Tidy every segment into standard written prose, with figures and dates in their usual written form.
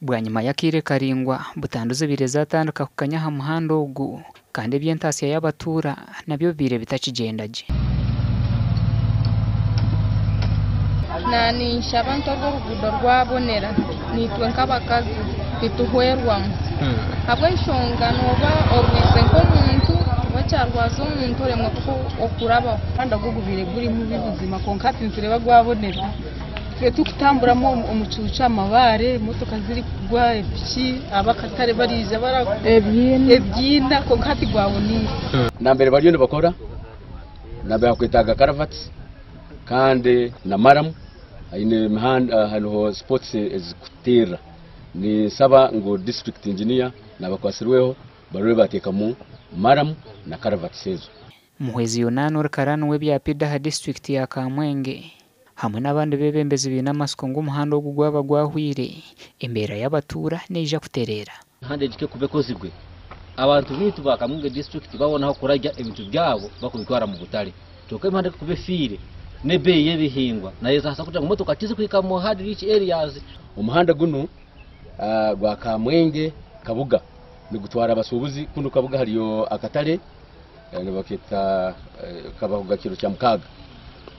bwa nyuma y'akire karingwa butanduze bireza atandika ku kanyaha muhanda ugu kandi byentasiya y'abatura nabyo bire bitakigendaje nanisha abantu b'urugudo rwabonera nitwe nk'abakazi bituhwerwamo habwo ishonga noba orwise nk'omuntu bacyarwaza umuntu remwe kuko okurabaho kandi agugubire guri mu buzima konkati nzire bagwabonera twe tukutamburamo umucuca amabare motoka ziri kugwa epiki abakatare barije bara ebyina konkati gwabonira nambere bariyo bakora nabe akwitaga karavati kandi na maramu ine mihanda hano sports executive ni saba ngo district engineer nabakwasirweho barwe bateka mu maramu na karavati sezo muhezi yonano rukarano we bya Pidaha district ya Kamwenge hamwe n'abandi bebembezi binamasiko ngo umuhanda wo gugwaba gwahwire imbera y'abatura neja kuterera hande jike kubekozigwe abantu bitu bakamwenge district babona aho kurajya ibintu byabo bakubitwara mu butare toke impande kubefire nebe yebihingwa na yeza hasa kuja moto katize kwika mu hard rich areas umuhanda guno gwa Kamwenge Kabuga ni gutwara abasubuzi kuno Kabuga hariyo akatare bakita Kabuga kiro cya mukaga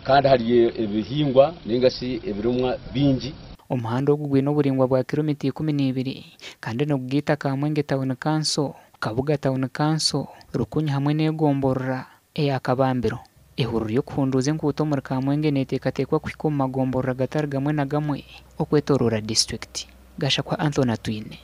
kandi hariye ibihingwa n'ingasi ibirumwa bingi umuhanda w'ugwe no buringwa bwa kilometero 12 kandi no gita Kamwenge town council Kabuga town council rukunya hamwe n'egomborora yakabambiro ihuriro yo kunduze nkuto muri Kamwenge netekatekwa kwikoma gomborora gatari gamwe na gamwe okwetorora district gasha kwa Anthony Twine.